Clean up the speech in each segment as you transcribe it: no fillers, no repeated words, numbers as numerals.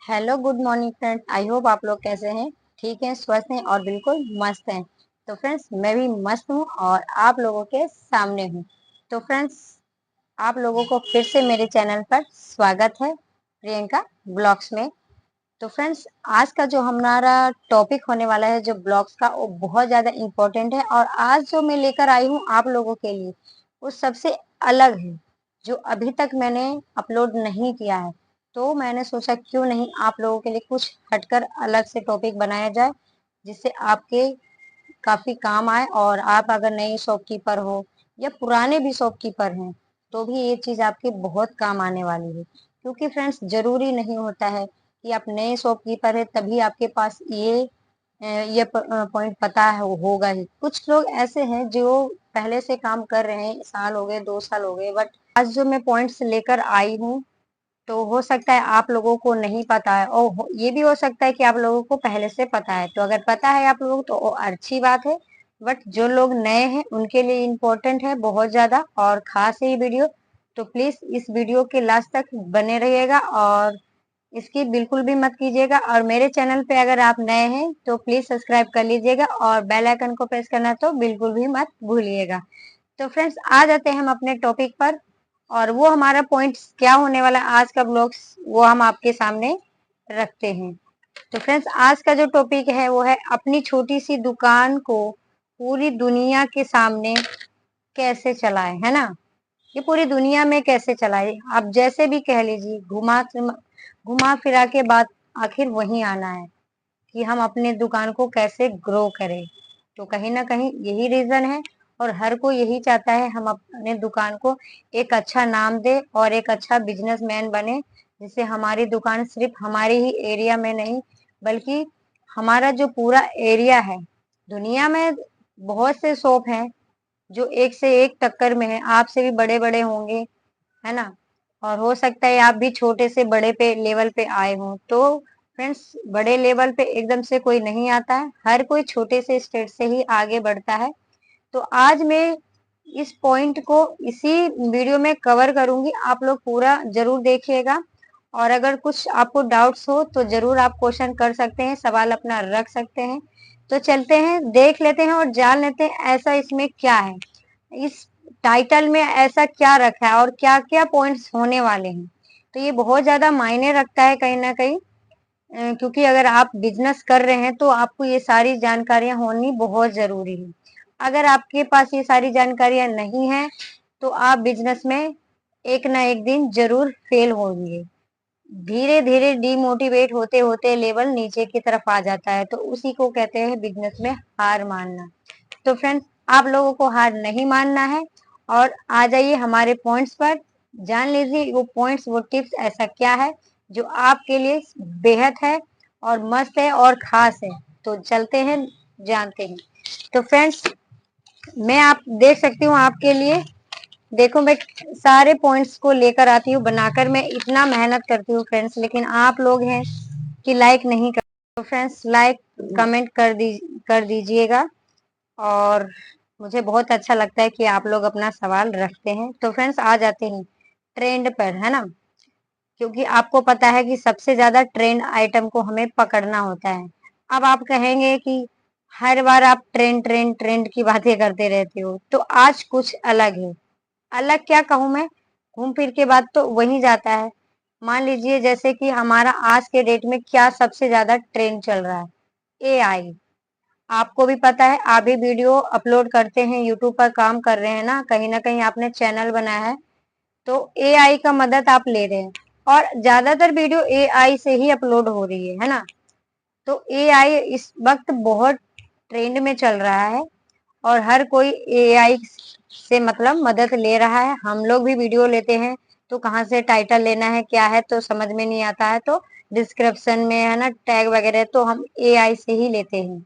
Hello good morning friends. I hope आप लोग कैसे हैं, ठीक हैं, स्वस्थ हैं और बिल्कुल मस्त हैं। तो फ्रेंड्स मैं भी मस्त हूँ और आप लोगों के सामने हूँ। तो फ्रेंड्स आप लोगों को फिर से मेरे चैनल पर स्वागत है, प्रियंका ब्लॉग्स में। तो फ्रेंड्स आज का जो हमारा टॉपिक होने वाला है जो ब्लॉग्स का, वो बहुत ज़्यादा इम्पोर्टेंट है और आज जो मैं लेकर आई हूँ आप लोगों के लिए वो सबसे अलग है, जो अभी तक मैंने अपलोड नहीं किया है। तो मैंने सोचा क्यों नहीं आप लोगों के लिए कुछ हटकर अलग से टॉपिक बनाया जाए, जिससे आपके काफी काम आए और आप अगर नए शॉपकीपर हो या पुराने भी शॉपकीपर हैं तो भी ये चीज आपके बहुत काम आने वाली है। क्योंकि फ्रेंड्स जरूरी नहीं होता है कि आप नए शॉपकीपर है तभी आपके पास ये पॉइंट पता है होगा ही। कुछ लोग ऐसे हैं जो पहले से काम कर रहे हैं, साल हो गए, 2 साल हो गए, बट आज जो मैं पॉइंट्स लेकर आई हूँ तो हो सकता है आप लोगों को नहीं पता है और ये भी हो सकता है कि आप लोगों को पहले से पता है। तो अगर पता है आप लोगों को तो अच्छी बात है, बट जो लोग नए हैं उनके लिए इम्पोर्टेंट है बहुत ज्यादा और खास है ये वीडियो। तो प्लीज इस वीडियो के लास्ट तक बने रहिएगा और इसकी बिल्कुल भी मत कीजिएगा। और मेरे चैनल पे अगर आप नए हैं तो प्लीज सब्सक्राइब कर लीजिएगा और बेल आइकन को प्रेस करना तो बिल्कुल भी मत भूलिएगा। तो फ्रेंड्स आ जाते हैं हम अपने टॉपिक पर, और वो हमारा पॉइंट्स क्या होने वाला है आज का ब्लॉग्स वो हम आपके सामने रखते हैं। तो फ्रेंड्स आज का जो टॉपिक है वो है अपनी छोटी सी दुकान को पूरी दुनिया के सामने कैसे चलाएं, है ना। ये पूरी दुनिया में कैसे चलाएं, आप जैसे भी कह लीजिए, घुमा फिरा के बात आखिर वही आना है कि हम अपने दुकान को कैसे ग्रो करें। तो कहीं ना कहीं यही रीजन है और हर कोई यही चाहता है हम अपने दुकान को एक अच्छा नाम दे और एक अच्छा बिजनेसमैन बने, जिससे हमारी दुकान सिर्फ हमारे ही एरिया में नहीं बल्कि हमारा जो पूरा एरिया है, दुनिया में बहुत से शॉप हैं जो एक से एक टक्कर में है, आपसे भी बड़े बड़े होंगे, है ना। और हो सकता है आप भी छोटे से बड़े पे लेवल पे आए हों। तो फ्रेंड्स बड़े लेवल पे एकदम से कोई नहीं आता है, हर कोई छोटे से स्टेट से ही आगे बढ़ता है। तो आज मैं इस पॉइंट को इसी वीडियो में कवर करूंगी, आप लोग पूरा जरूर देखिएगा। और अगर कुछ आपको डाउट्स हो तो जरूर आप क्वेश्चन कर सकते हैं, सवाल अपना रख सकते हैं। तो चलते हैं, देख लेते हैं और जान लेते हैं ऐसा इसमें क्या है, इस टाइटल में ऐसा क्या रखा है और क्या क्या पॉइंट्स होने वाले हैं। तो ये बहुत ज्यादा मायने रखता है कहीं ना कहीं, क्योंकि अगर आप बिजनेस कर रहे हैं तो आपको ये सारी जानकारियां होनी बहुत जरूरी है। अगर आपके पास ये सारी जानकारियां नहीं है तो आप बिजनेस में एक ना एक दिन जरूर फेल होंगे। धीरे धीरे डिमोटिवेट होते होते लेवल नीचे की तरफ आ जाता है, तो उसी को कहते हैं बिजनेस में हार मानना। तो फ्रेंड्स आप लोगों को हार नहीं मानना है और आ जाइए हमारे पॉइंट्स पर, जान लीजिए वो पॉइंट्स वो टिप्स ऐसा क्या है जो आपके लिए बेहद है और मस्त है और खास है। तो चलते हैं, जानते हैं। तो फ्रेंड्स मैं आप देख सकती हूँ आपके लिए, देखो मैं सारे पॉइंट्स को लेकर आती हूँ बनाकर, मैं इतना मेहनत करती हूँ फ्रेंड्स, लेकिन आप लोग हैं कि लाइक नहीं कर। तो फ्रेंड्स लाइक कमेंट कर दीजिएगा और मुझे बहुत अच्छा लगता है कि आप लोग अपना सवाल रखते हैं। तो फ्रेंड्स आ जाते हैं ट्रेंड पर, है ना। क्योंकि आपको पता है कि सबसे ज्यादा ट्रेंड आइटम को हमें पकड़ना होता है। अब आप कहेंगे कि हर बार आप ट्रेंड ट्रेंड ट्रेंड की बातें करते रहते हो, तो आज कुछ अलग है। अलग क्या कहूँ मैं, घूम फिर के बाद तो वही जाता है। मान लीजिए जैसे कि हमारा आज के डेट में क्या सबसे ज्यादा ट्रेंड चल रहा है, एआई। आपको भी पता है, आप भी वीडियो अपलोड करते हैं, यूट्यूब पर काम कर रहे हैं ना कहीं आपने चैनल बनाया है, तो एआई का मदद आप ले रहे हैं और ज्यादातर वीडियो एआई से ही अपलोड हो रही है ना। तो एआई इस वक्त बहुत ट्रेंड में चल रहा है और हर कोई एआई से मतलब मदद ले रहा है। हम लोग भी वीडियो लेते हैं तो कहाँ से टाइटल लेना है क्या है तो समझ में नहीं आता है, तो डिस्क्रिप्शन में है ना टैग वगैरह तो हम एआई से ही लेते हैं।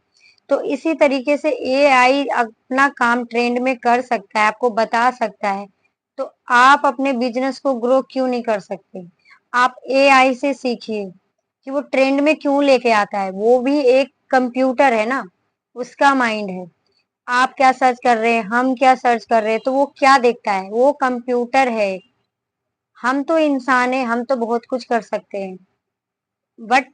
तो इसी तरीके से एआई अपना काम ट्रेंड में कर सकता है, आपको बता सकता है। तो आप अपने बिजनेस को ग्रो क्यों नहीं कर सकते। आप एआई से सीखिए कि वो ट्रेंड में क्यों लेके आता है, वो भी एक कंप्यूटर है ना, उसका माइंड है। आप क्या सर्च कर रहे हैं, हम क्या सर्च कर रहे हैं, तो वो क्या देखता है, वो कंप्यूटर है। हम तो इंसान है, हम तो बहुत कुछ कर सकते हैं। बट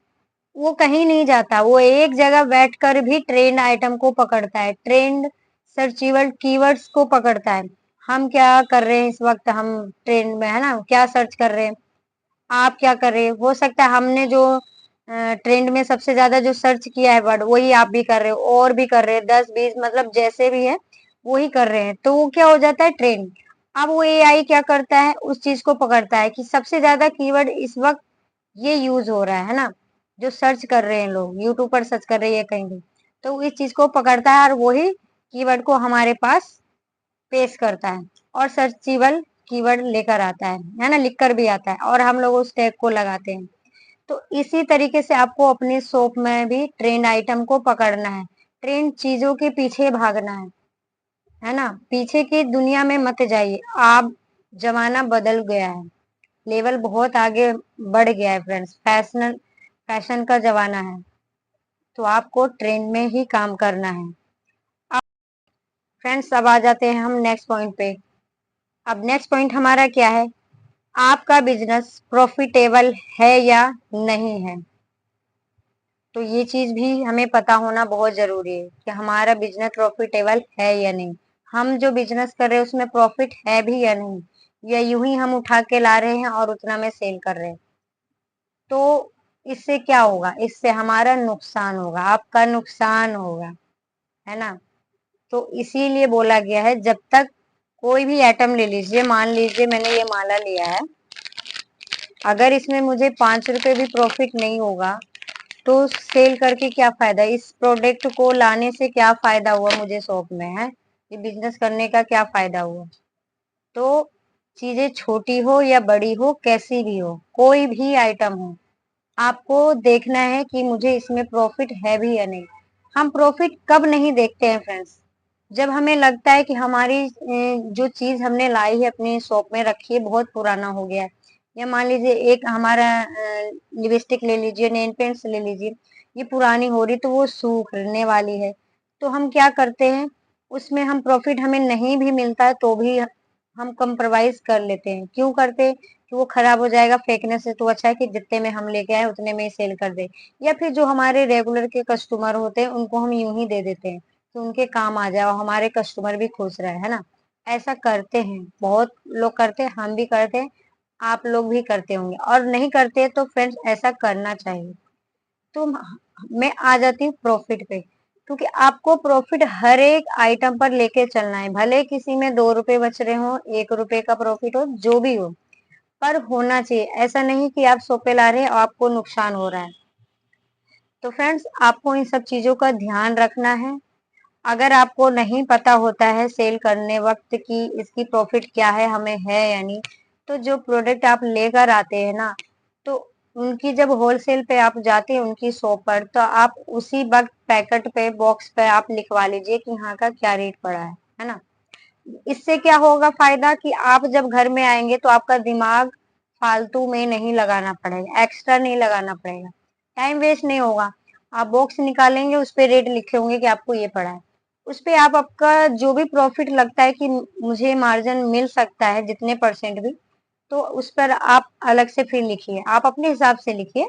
वो कहीं नहीं जाता, वो एक जगह बैठकर भी ट्रेंड आइटम को पकड़ता है, ट्रेंड सर्चेबल कीवर्ड्स को पकड़ता है। हम क्या कर रहे हैं इस वक्त, हम ट्रेंड में है ना, क्या सर्च कर रहे हैं, आप क्या कर रहे हैं, हो सकता है हमने जो ट्रेंड में सबसे ज्यादा जो सर्च किया है वर्ड, वही आप भी कर रहे हो और भी कर रहे हैं, 10 20 मतलब जैसे भी है वही कर रहे हैं, तो वो क्या हो जाता है ट्रेंड। अब वो एआई क्या करता है, उस चीज को पकड़ता है कि सबसे ज्यादा कीवर्ड इस वक्त ये यूज हो रहा है ना, जो सर्च कर रहे हैं लोग, यूट्यूब पर सर्च कर रहे हैं कहीं भी, तो इस चीज को पकड़ता है और वही कीवर्ड को हमारे पास पेश करता है और सर्चेबल कीवर्ड लेकर आता है ना, लिखकर भी आता है और हम लोग उस टैग को लगाते हैं। तो इसी तरीके से आपको अपनी शॉप में भी ट्रेंड आइटम को पकड़ना है, ट्रेंड चीजों के पीछे भागना है ना, पीछे की दुनिया में मत जाइए। आप, जमाना बदल गया है, लेवल बहुत आगे बढ़ गया है फ्रेंड्स, फैशन का जमाना है, तो आपको ट्रेंड में ही काम करना है। अब फ्रेंड्स अब आ जाते हैं हम नेक्स्ट पॉइंट पे। अब नेक्स्ट पॉइंट हमारा क्या है, आपका बिजनेस प्रॉफिटेबल है या नहीं है। तो ये चीज भी हमें पता होना बहुत जरूरी है कि हमारा बिजनेस प्रॉफिटेबल है या नहीं, हम जो बिजनेस कर रहे हैं उसमें प्रॉफिट है भी या नहीं, या यूं ही हम उठा के ला रहे हैं और उतना में सेल कर रहे हैं। तो इससे क्या होगा, इससे हमारा नुकसान होगा, आपका नुकसान होगा, है ना। तो इसीलिए बोला गया है, जब तक कोई भी आइटम ले लीजिए, मान लीजिए मैंने ये माला लिया है, अगर इसमें मुझे 5 रुपए भी प्रॉफिट नहीं होगा तो सेल करके क्या फायदा, इस प्रोडक्ट को लाने से क्या फायदा हुआ मुझे शॉप में, है ये बिजनेस करने का क्या फायदा हुआ। तो चीजें छोटी हो या बड़ी हो, कैसी भी हो, कोई भी आइटम हो, आपको देखना है कि मुझे इसमें प्रॉफिट है भी या नहीं। हम प्रॉफिट कब नहीं देखते हैं फ्रेंड्स, जब हमें लगता है कि हमारी जो चीज हमने लाई है अपनी शॉप में रखी है बहुत पुराना हो गया है, या मान लीजिए एक हमारा लिपस्टिक ले लीजिए, नेल पेंट्स ले लीजिए, ये पुरानी हो रही तो वो सूखने वाली है, तो हम क्या करते हैं, उसमें हम प्रॉफिट हमें नहीं भी मिलता है तो भी हम कंप्रोमाइज कर लेते हैं, क्यों करते हैं कि वो खराब हो जाएगा फेंकने से, तो अच्छा है कि जितने में हम लेके आए उतने में ही सेल कर दे, या फिर जो हमारे रेगुलर के कस्टमर होते हैं उनको हम यूं ही दे देते हैं तो उनके काम आ जाए और हमारे कस्टमर भी खुश रहे, है ना। ऐसा करते हैं, बहुत लोग करते हैं, हम भी करते हैं, आप लोग भी करते होंगे, और नहीं करते तो फ्रेंड्स ऐसा करना चाहिए। तो मैं आ जाती हूँ प्रॉफिट पे, क्योंकि आपको प्रॉफिट हर एक आइटम पर लेके चलना है, भले किसी में 2 रुपए बच रहे हो, 1 रुपए का प्रॉफिट हो, जो भी हो, पर होना चाहिए। ऐसा नहीं कि आप सौ पे ला रहे हैं और आपको नुकसान हो रहा है। तो फ्रेंड्स आपको इन सब चीजों का ध्यान रखना है। अगर आपको नहीं पता होता है सेल करने वक्त कि इसकी प्रॉफिट क्या है, हमें है या नहीं, तो जो प्रोडक्ट आप लेकर आते हैं ना, तो उनकी जब होलसेल पे आप जाते हैं उनकी शॉप पर, तो आप उसी वक्त पैकेट पे, बॉक्स पे आप लिखवा लीजिए कि यहाँ का क्या रेट पड़ा है ना। इससे क्या होगा फायदा, कि आप जब घर में आएंगे तो आपका दिमाग फालतू में नहीं लगाना पड़ेगा, एक्स्ट्रा नहीं लगाना पड़ेगा, टाइम वेस्ट नहीं होगा। आप बॉक्स निकालेंगे, उस पे रेट लिखे होंगे कि आपको ये पड़ा है, उस पे आप आपका जो भी प्रॉफिट लगता है कि मुझे मार्जिन मिल सकता है जितने परसेंट भी, तो उस पर आप अलग से फिर लिखिए, आप अपने हिसाब से लिखिए,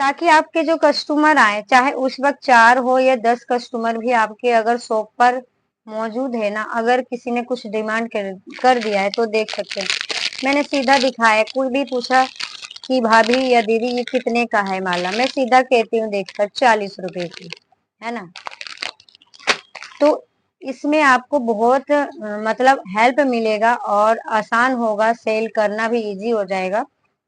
ताकि आपके जो कस्टमर आए, चाहे उस वक्त 4 हो या 10 कस्टमर भी आपके अगर शॉप पर मौजूद है ना, अगर किसी ने कुछ डिमांड कर दिया है तो देख सकते हैं, मैंने सीधा दिखाया, कोई भी पूछा कि भाभी या दीदी ये कितने का है माला, मैं सीधा कहती हूँ देखकर 40 रुपए की, है ना। तो इसमें आपको बहुत मतलब हेल्प मिलेगा और आसान होगा, सेल करना भी इजी हो जाएगा।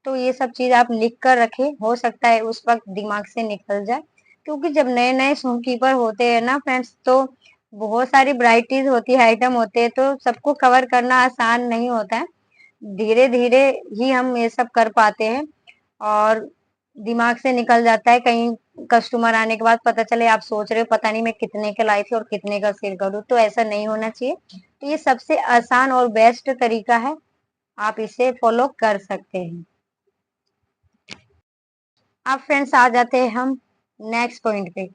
तो ये सब चीज आप लिख कर रखें, हो सकता है उस वक्त दिमाग से निकल जाए, क्योंकि जब नए नए शॉपकीपर होते हैं ना फ्रेंड्स, तो बहुत सारी वैरायटीज होती है, आइटम होते हैं, तो सबको कवर करना आसान नहीं होता है, धीरे धीरे ही हम ये सब कर पाते हैं, और दिमाग से निकल जाता है, कहीं कस्टमर आने के बाद पता चले आप सोच रहे हो पता नहीं मैं कितने का लाई थी और कितने का सेल करूँ, तो ऐसा नहीं होना चाहिए। तो ये सबसे आसान और बेस्ट तरीका है, आप इसे फॉलो कर सकते हैं। अब फ्रेंड्स आ जाते हैं हम नेक्स्ट पॉइंट पे।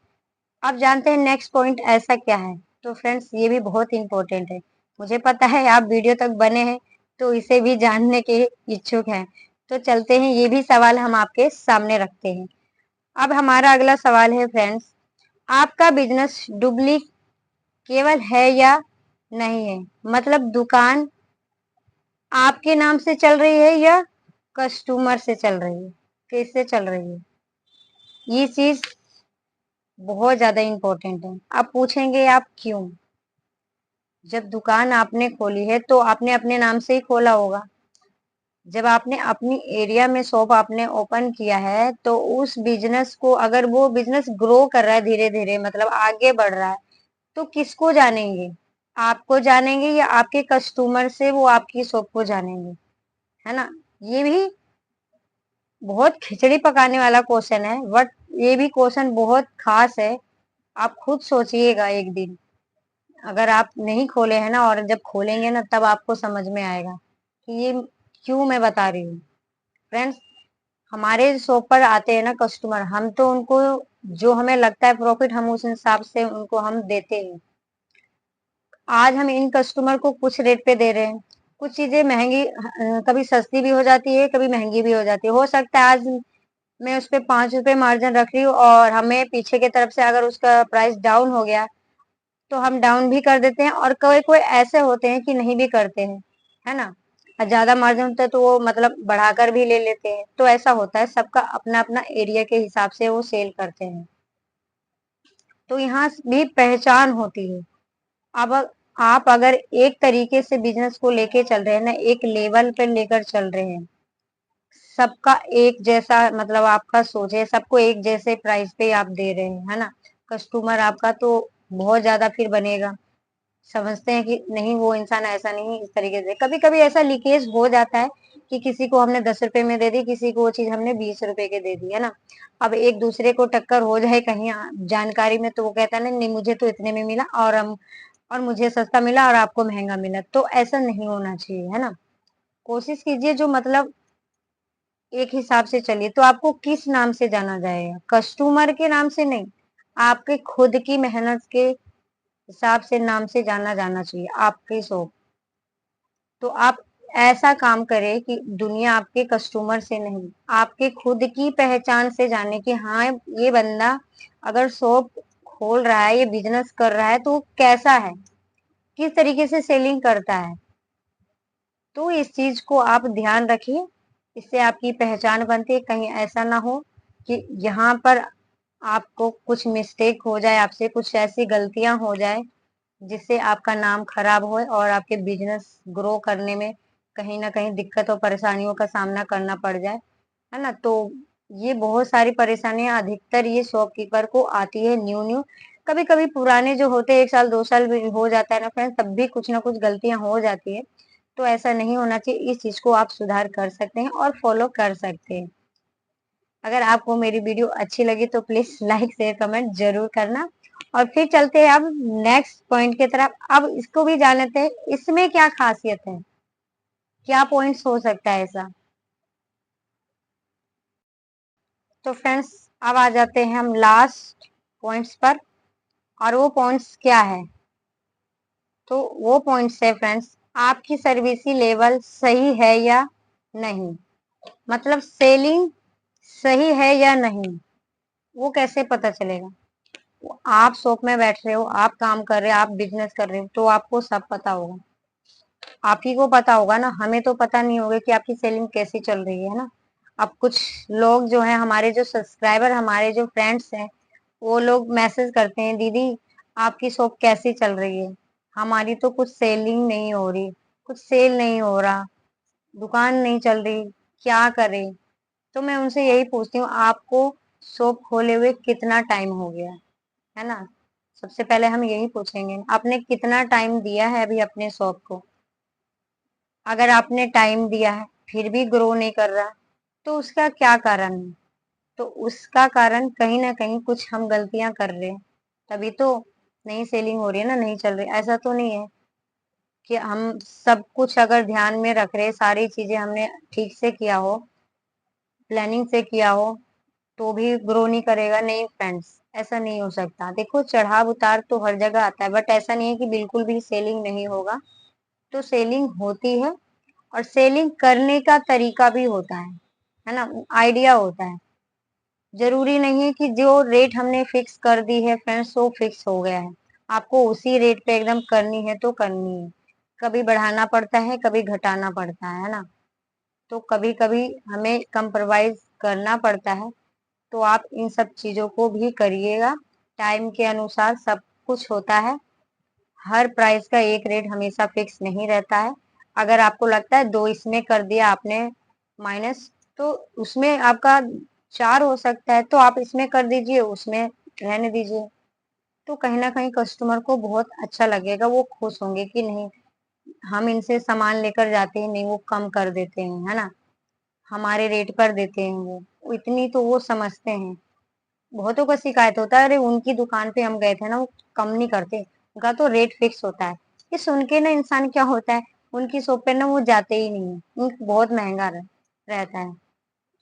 अब जानते हैं नेक्स्ट पॉइंट ऐसा क्या है। तो फ्रेंड्स ये भी बहुत इंपॉर्टेंट है, मुझे पता है आप वीडियो तक बने हैं तो इसे भी जानने के इच्छुक हैं। तो चलते हैं, ये भी सवाल हम आपके सामने रखते हैं। अब हमारा अगला सवाल है फ्रेंड्स, आपका बिजनेस डुप्लीकेबल है या नहीं है? मतलब दुकान आपके नाम से चल रही है या कस्टमर से चल रही है, किससे चल रही है? ये चीज बहुत ज्यादा इम्पोर्टेंट है। आप पूछेंगे आप क्यों? जब दुकान आपने खोली है तो आपने अपने नाम से ही खोला होगा। जब आपने अपनी एरिया में शॉप आपने ओपन किया है तो उस बिजनेस को, अगर वो बिजनेस ग्रो कर रहा है धीरे धीरे, मतलब आगे बढ़ रहा है, तो किसको जानेंगे? आपको जानेंगे या आपके कस्टमर से वो आपकी शॉप को जानेंगे? है ना? ये भी बहुत खिचड़ी पकाने वाला क्वेश्चन है, बट ये भी क्वेश्चन बहुत खास है। आप खुद सोचिएगा एक दिन, अगर आप नहीं खोले हैं ना, और जब खोलेंगे ना तब आपको समझ में आएगा कि ये क्यों मैं बता रही हूँ। फ्रेंड्स, हमारे शॉप पर आते हैं ना कस्टमर, हम तो उनको जो हमें लगता है प्रॉफिट, हम उस हिसाब से उनको हम देते हैं। आज हम इन कस्टमर को कुछ रेट पे दे रहे हैं, कुछ चीजें महंगी, कभी सस्ती भी हो जाती है, कभी महंगी भी हो जाती है। हो सकता है आज मैं उस पे 5 रुपए मार्जिन रख रही हूँ और हमें पीछे की तरफ से अगर उसका प्राइस डाउन हो गया तो हम डाउन भी कर देते हैं, और कोई कोई ऐसे होते हैं कि नहीं भी करते हैं, है ना? और ज्यादा मार्जिन होता है तो वो मतलब बढ़ाकर भी ले लेते हैं। तो ऐसा होता है, सबका अपना अपना एरिया के हिसाब से वो सेल करते हैं। तो यहाँ भी पहचान होती है। अब आप अगर एक तरीके से बिजनेस को लेके चल रहे हैं ना, एक लेवल पे लेकर चल रहे हैं, सबका एक जैसा, मतलब आपका सोच है सबको एक जैसे प्राइस पे आप दे रहे हैं, है ना? कस्टमर आपका तो बहुत ज्यादा फिर बनेगा। समझते हैं कि नहीं, वो इंसान ऐसा नहीं, इस तरीके से कभी कभी ऐसा लीकेज हो जाता है कि किसी को हमने 10 रुपए में दे दी, किसी को वो चीज हमने 20 रुपए के दे दी, है ना? अब एक दूसरे को टक्कर हो जाए कहीं जानकारी में, तो वो कहता है नहीं नहीं, मुझे तो इतने में मिला और मुझे सस्ता मिला और आपको महंगा मिला। तो ऐसा नहीं होना चाहिए, है ना? कोशिश कीजिए जो मतलब एक हिसाब से चलिए। तो आपको किस नाम से जाना जाएगा? कस्टमर के नाम से नहीं, आपके खुद की मेहनत के हिसाब से नाम से जाना जाना चाहिए आपकी शॉप। तो आप ऐसा काम करें कि दुनिया आपके कस्टमर से नहीं, आपके खुद की पहचान से जाने कि हाँ, ये बंदा अगर शॉप खोल रहा है, ये बिजनेस कर रहा है, तो वो कैसा है, किस तरीके से सेलिंग करता है। तो इस चीज को आप ध्यान रखिए, इससे आपकी पहचान बनती है। कहीं ऐसा ना हो कि यहाँ पर आपको कुछ मिस्टेक हो जाए, आपसे कुछ ऐसी गलतियां हो जाए जिससे आपका नाम खराब हो और आपके बिजनेस ग्रो करने में कहीं ना कहीं दिक्कत और परेशानियों का सामना करना पड़ जाए, है ना? तो ये बहुत सारी परेशानियां अधिकतर ये शॉपकीपर को आती है, न्यू न्यू। कभी कभी पुराने जो होते हैं 1 साल 2 साल भी हो जाता है ना फ्रेंड्स, तब भी कुछ ना कुछ गलतियां हो जाती है। तो ऐसा नहीं होना चाहिए, इस चीज को आप सुधार कर सकते हैं और फॉलो कर सकते हैं। अगर आपको मेरी वीडियो अच्छी लगी तो प्लीज लाइक शेयर कमेंट जरूर करना। और फिर चलते हैं अब नेक्स्ट पॉइंट की तरफ। अब इसको भी जान लेते हैं, इसमें क्या खासियत है, क्या पॉइंट्स हो सकता है ऐसा। तो फ्रेंड्स, अब आ जाते हैं हम लास्ट पॉइंट्स पर। और वो पॉइंट्स क्या है? तो वो पॉइंट्स है फ्रेंड्स, आपकी सर्विस लेवल सही है या नहीं, मतलब सेलिंग सही है या नहीं, वो कैसे पता चलेगा? आप शॉप में बैठ रहे हो, आप काम कर रहे हो, आप बिजनेस कर रहे हो, तो आपको सब पता होगा। आप ही को पता होगा ना, हमें तो पता नहीं होगा कि आपकी सेलिंग कैसी चल रही है ना? अब कुछ लोग जो है, हमारे जो सब्सक्राइबर, हमारे जो फ्रेंड्स हैं, वो लोग मैसेज करते हैं, दीदी आपकी शॉप कैसी चल रही है, हमारी तो कुछ सेलिंग नहीं हो रही, कुछ सेल नहीं हो रहा, दुकान नहीं चल रही, क्या करें? तो मैं उनसे यही पूछती हूँ, आपको शॉप खोले हुए कितना टाइम हो गया है ना? सबसे पहले हम यही पूछेंगे, आपने कितना टाइम दिया है अभी अपने शॉप को? अगर आपने टाइम दिया है फिर भी ग्रो नहीं कर रहा, तो उसका क्या कारण है? तो उसका कारण कहीं ना कहीं कुछ हम गलतियां कर रहे हैं, तभी तो नहीं सेलिंग हो रही है ना, नहीं चल रही। ऐसा तो नहीं है कि हम सब कुछ अगर ध्यान में रख रहे, सारी चीजें हमने ठीक से किया हो, प्लानिंग से किया हो, तो भी ग्रो नहीं करेगा। नहीं फ्रेंड्स, ऐसा नहीं हो सकता। देखो, चढ़ाव उतार तो हर जगह आता है, बट ऐसा नहीं है कि बिल्कुल भी सेलिंग नहीं होगा। तो सेलिंग होती है, और सेलिंग करने का तरीका भी होता है ना, आइडिया होता है। जरूरी नहीं है कि जो रेट हमने फिक्स कर दी है फ्रेंड्स वो फिक्स हो गया है, आपको उसी रेट पे एकदम करनी है तो करनी है। कभी बढ़ाना पड़ता है, कभी घटाना पड़ता है ना, तो कभी कभी हमें कंप्रोमाइज करना पड़ता है। तो आप इन सब चीजों को भी करिएगा, टाइम के अनुसार सब कुछ होता है। हर प्राइस का एक रेट हमेशा फिक्स नहीं रहता है। अगर आपको लगता है दो इसमें कर दिया आपने माइनस, तो उसमें आपका 4 हो सकता है, तो आप इसमें कर दीजिए, उसमें रहने दीजिए। तो कहीं ना कहीं कस्टमर को बहुत अच्छा लगेगा, वो खुश होंगे कि नहीं, हम इनसे सामान लेकर जाते हैं, नहीं वो कम कर देते हैं, है ना, हमारे रेट पर देते हैं वो इतनी तो वो समझते हैं। बहुतों का शिकायत होता है, अरे उनकी दुकान पे हम गए थे ना, वो कम नहीं करते, उनका तो रेट फिक्स होता है। ये सुन के ना इंसान क्या होता है, उनकी शॉप पे ना वो जाते ही नहीं है, उनको बहुत महंगा रहता है,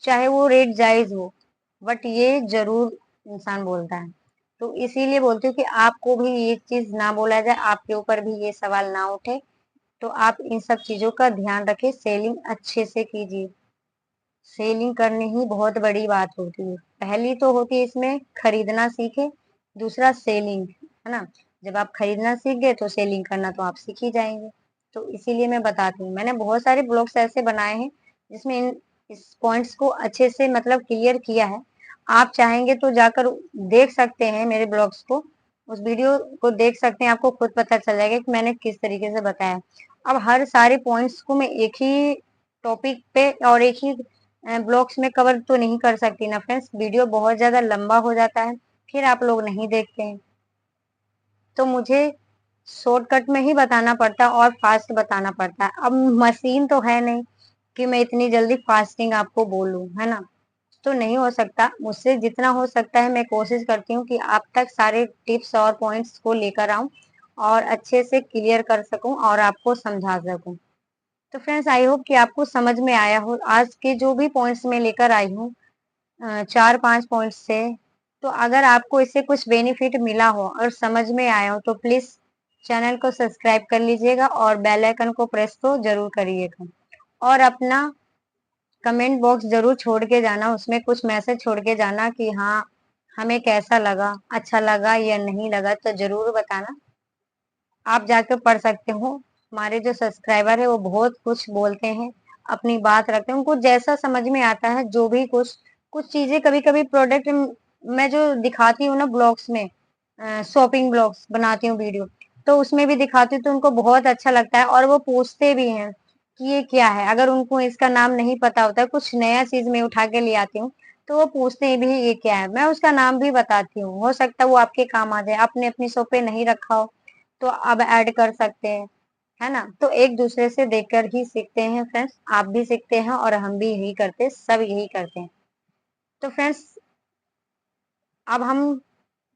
चाहे वो रेट जायज हो, बट ये जरूर इंसान बोलता है। तो इसीलिए बोलती हूँ कि आपको भी ये चीज ना बोला जाए, आपके ऊपर भी ये सवाल ना उठे। तो आप इन सब चीजों का ध्यान रखें, सेलिंग अच्छे से कीजिए। सेलिंग करनी ही बहुत बड़ी बात होती है। पहली तो होती है इसमें खरीदना सीखे, दूसरा सेलिंग, है ना। जब आप खरीदना सीख गए तो सेलिंग करना तो आप सीख ही जाएंगे। तो इसीलिए मैं बताती हूँ, मैंने बहुत सारे ब्लॉग्स ऐसे बनाए हैं जिसमें इस पॉइंट्स को अच्छे से मतलब क्लियर किया है। आप चाहेंगे तो जाकर देख सकते हैं मेरे ब्लॉग्स को, उस वीडियो को देख सकते हैं, आपको खुद पता चल जाएगा कि मैंने किस तरीके से बताया। अब हर सारे पॉइंट्स को मैं एक ही टॉपिक पे और एक ही ब्लॉग्स में कवर तो नहीं कर सकती ना फ्रेंड्स, वीडियो बहुत ज्यादा लंबा हो जाता है, फिर आप लोग नहीं देखते हैं। तो मुझे शॉर्टकट में ही बताना पड़ता है और फास्ट बताना पड़ता है। अब मशीन तो है नहीं कि मैं इतनी जल्दी फास्टिंग आपको बोलूं, है ना, तो नहीं हो सकता मुझसे। जितना हो सकता है मैं कोशिश करती हूँ कि आप तक सारे टिप्स और पॉइंट्स को लेकर आऊं और अच्छे से क्लियर कर सकूं और आपको समझा सकूं। तो फ्रेंड्स आई होप कि आपको समझ में आया हो आज के जो भी पॉइंट्स मैं लेकर आई हूँ, 4-5 पॉइंट्स से। तो अगर आपको इससे कुछ बेनिफिट मिला हो और समझ में आया हो तो प्लीज चैनल को सब्सक्राइब कर लीजिएगा और बेल आइकन को प्रेस तो जरूर करिएगा। और अपना कमेंट बॉक्स जरूर छोड़ के जाना, उसमें कुछ मैसेज छोड़ के जाना कि हाँ हमें कैसा लगा, अच्छा लगा या नहीं लगा, तो जरूर बताना। आप जाकर पढ़ सकते हो, हमारे जो सब्सक्राइबर है वो बहुत कुछ बोलते हैं, अपनी बात रखते हैं, उनको जैसा समझ में आता है जो भी कुछ कुछ चीजें कभी कभी प्रोडक्ट मैं जो दिखाती हूँ ना ब्लॉग्स में, शॉपिंग ब्लॉग्स बनाती हूँ वीडियो, तो उसमें भी दिखाती हूँ तो उनको बहुत अच्छा लगता है और वो पूछते भी हैं कि ये क्या है। अगर उनको इसका नाम नहीं पता होता है, कुछ नया चीज मैं उठा के ले आती हूँ, तो वो पूछते हैं भी ये क्या है, मैं उसका नाम भी बताती हूँ, हो सकता है वो आपके काम आ जाए, आपने अपनी शॉप पे नहीं रखा हो तो अब ऐड कर सकते हैं, है ना। तो एक दूसरे से देखकर ही सीखते हैं फ्रेंड्स, आप भी सीखते हैं और हम भी यही करते, सब यही करते हैं। तो फ्रेंड्स अब हम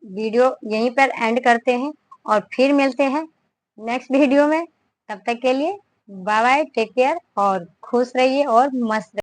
वीडियो यहीं पर एंड करते हैं और फिर मिलते हैं नेक्स्ट वीडियो में। तब तक के लिए बाय बाय, टेक केयर और खुश रहिए और मस्त रहिए।